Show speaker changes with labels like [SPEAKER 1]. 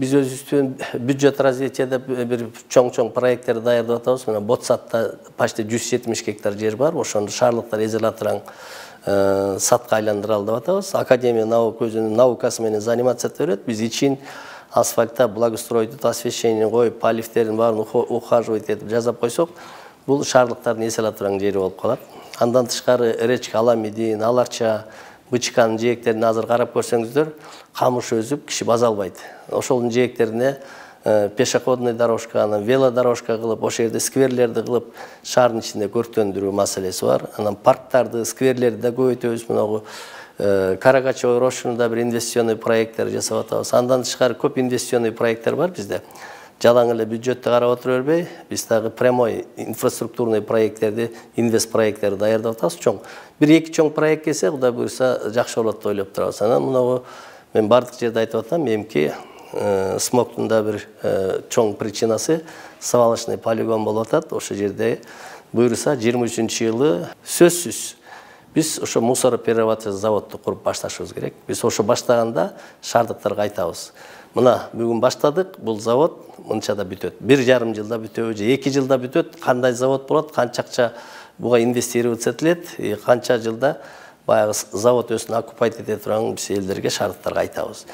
[SPEAKER 1] Biz özüstün büdjet развитияда bir çoğ proyektleri daярдап атабыз. Мына Ботсатта почти 170 гектар жер бар. Ошону шаарлыктар эзелатыран сатка айландыралы деп атабыз. Академия наук өзүнүн наукасы менен заниматься ете берет. Биз ичин асфальтта благоустроить, освещение коюп, поливтерин баарын ухаживать этип жасап койсок, бул шаарлыктардын эзелатыран жери болуп калат. Андан тышкары Речка, Аламедин, Аларча, Бычканын жээктерине азыр карап көрсөңүздөр, камыш өзүп, киши база албайт. Ошолдун жээктерине пешеходный дорожка, велодорожка кылып, ошол жерде скверлерди кылып, шаардын ичинде көрктөндүрүү маселеси бар. Анан парктарды, скверлерди да көбөйтөбүз. Мына Карагачевый рошунда бир инвестиционный проекттер жасап атабыз. Андан тышкары көп инвестиционный проекттер бар бизде. Жалаң эле бюджетти карап отура бербей, биз дагы прямой инфраструктурный проекттерди, инвест проекттерди даярдап атабыз. Чоң бир-эки чоң проект келсе, Кудай буйрса, жакшы болот деп ойлоп турабыз. Анан мына мен бардык жерде айтып атам, менимки смогтун да бир чоң причинасы свалочный полигон болуп атат. Ошол жерде буйрса 23-жылы сөзсүз биз ошо мусороперерабатывающий заводду куруп башташыбыз керек. Биз ошо баштаганда шаардыктарга айтабыз. Мына бүгүн баштадык, бул завод мынча да бүтөт. 1,5 жылда бүтөбү же 2 жылда бүтөт. Кандай завод болот, канча акча буга инвестировать этилет, канча жылда баягы завод өзүн оккупать эте турган биз элдерге, шаардыктарга айтабыз.